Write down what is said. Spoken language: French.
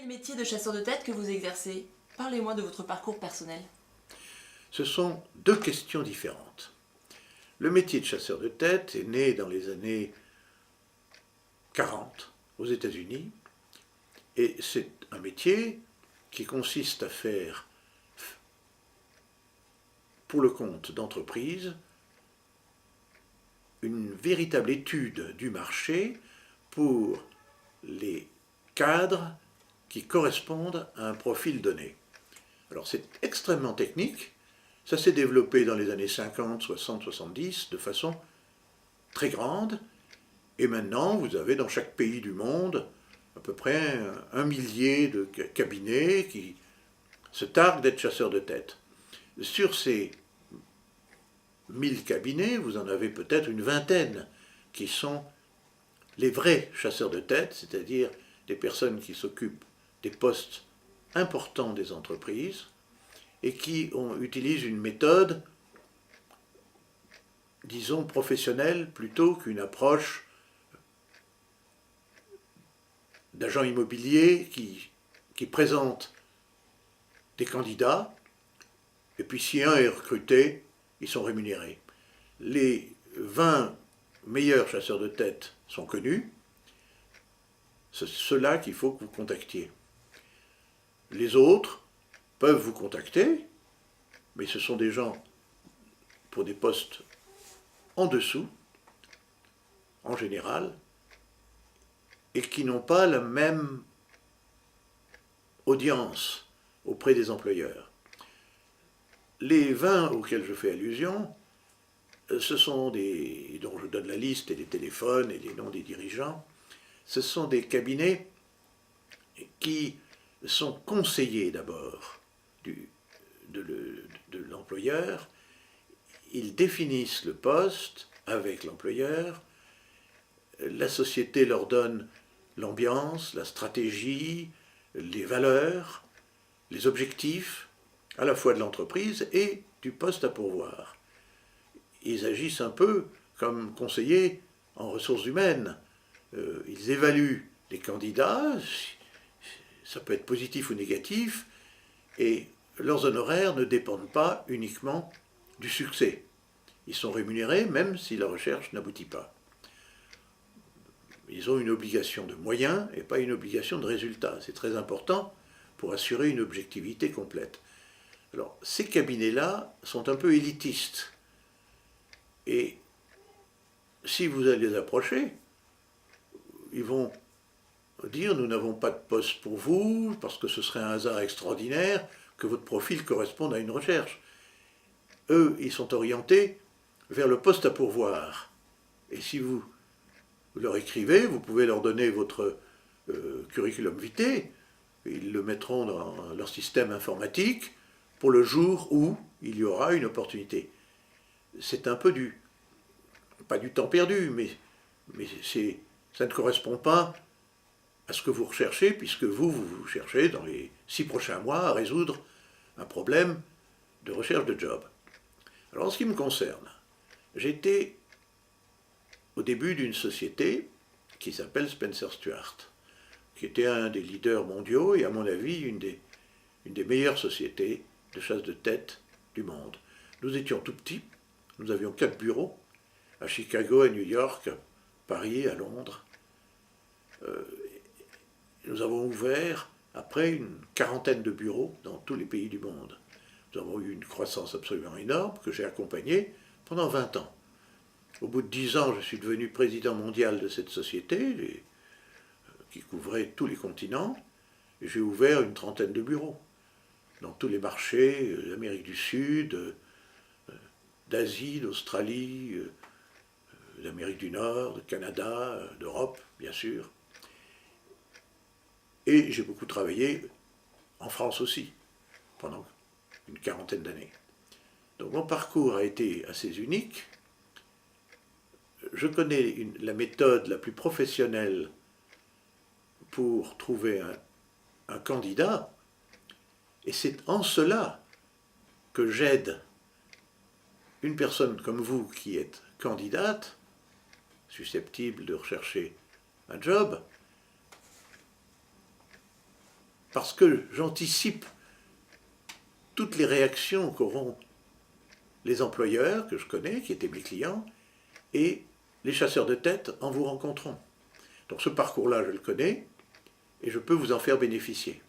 métier de chasseur de tête que vous exercez? Parlez-moi de votre parcours personnel. Ce sont deux questions différentes. Le métier de chasseur de tête est né dans les années 40 aux États-Unis et c'est un métier qui consiste à faire pour le compte d'entreprises une véritable étude du marché pour les cadres qui correspondent à un profil donné. Alors c'est extrêmement technique, ça s'est développé dans les années 50, 60, 70 de façon très grande, et maintenant vous avez dans chaque pays du monde à peu près 1 millier de cabinets qui se targuent d'être chasseurs de tête. Sur ces 1000 cabinets, vous en avez peut-être une vingtaine qui sont les vrais chasseurs de tête, c'est-à-dire des personnes qui s'occupent des postes importants des entreprises et qui utilisent une méthode, disons, professionnelle plutôt qu'une approche d'agent immobilier qui présente des candidats, et puis si un est recruté, ils sont rémunérés. Les 20 meilleurs chasseurs de tête sont connus, c'est ceux-là qu'il faut que vous contactiez. Les autres peuvent vous contacter, mais ce sont des gens pour des postes en dessous, en général, et qui n'ont pas la même audience auprès des employeurs. Les 20 auxquels je fais allusion, ce sont des, dont je donne la liste et les téléphones et les noms des dirigeants, ce sont des cabinets qui sont conseillés d'abord de l'employeur. Ils définissent le poste avec l'employeur, la société leur donne l'ambiance, la stratégie, les valeurs, les objectifs, à la fois de l'entreprise et du poste à pourvoir. Ils agissent un peu comme conseillers en ressources humaines. Ils évaluent les candidats, ça peut être positif ou négatif, et leurs honoraires ne dépendent pas uniquement du succès. Ils sont rémunérés même si la recherche n'aboutit pas. Ils ont une obligation de moyens et pas une obligation de résultat. C'est très important pour assurer une objectivité complète. Alors, ces cabinets-là sont un peu élitistes. Et si vous allez les approcher, ils vont dire « nous n'avons pas de poste pour vous, parce que ce serait un hasard extraordinaire que votre profil corresponde à une recherche ». Eux, ils sont orientés vers le poste à pourvoir. Et si vous leur écrivez, vous pouvez leur donner votre curriculum vitae, ils le mettront dans leur système informatique pour le jour où il y aura une opportunité. C'est un peu pas du temps perdu, mais ça ne correspond pas à ce que vous recherchez, puisque vous cherchez dans les 6 prochains mois à résoudre un problème de recherche de job. Alors en ce qui me concerne, j'étais au début d'une société qui s'appelle Spencer Stuart, qui était un des leaders mondiaux et à mon avis une des meilleures sociétés de chasse de tête du monde. Nous étions tout petits, nous avions 4 bureaux, à Chicago, à New York, à Paris, à Londres. Nous avons ouvert après une quarantaine de bureaux dans tous les pays du monde. Nous avons eu une croissance absolument énorme que j'ai accompagnée pendant 20 ans. Au bout de 10 ans, je suis devenu président mondial de cette société, qui couvrait tous les continents, et j'ai ouvert une trentaine de bureaux dans tous les marchés d'Amérique du Sud, d'Asie, d'Australie, d'Amérique du Nord, de Canada, d'Europe, bien sûr. Et j'ai beaucoup travaillé en France aussi, pendant une quarantaine d'années. Donc mon parcours a été assez unique. Je connais la méthode la plus professionnelle pour trouver un candidat, et c'est en cela que j'aide une personne comme vous qui êtes candidate, susceptible de rechercher un job, parce que j'anticipe toutes les réactions qu'auront les employeurs que je connais, qui étaient mes clients, et les chasseurs de tête en vous rencontrant. Donc ce parcours-là, je le connais, et je peux vous en faire bénéficier.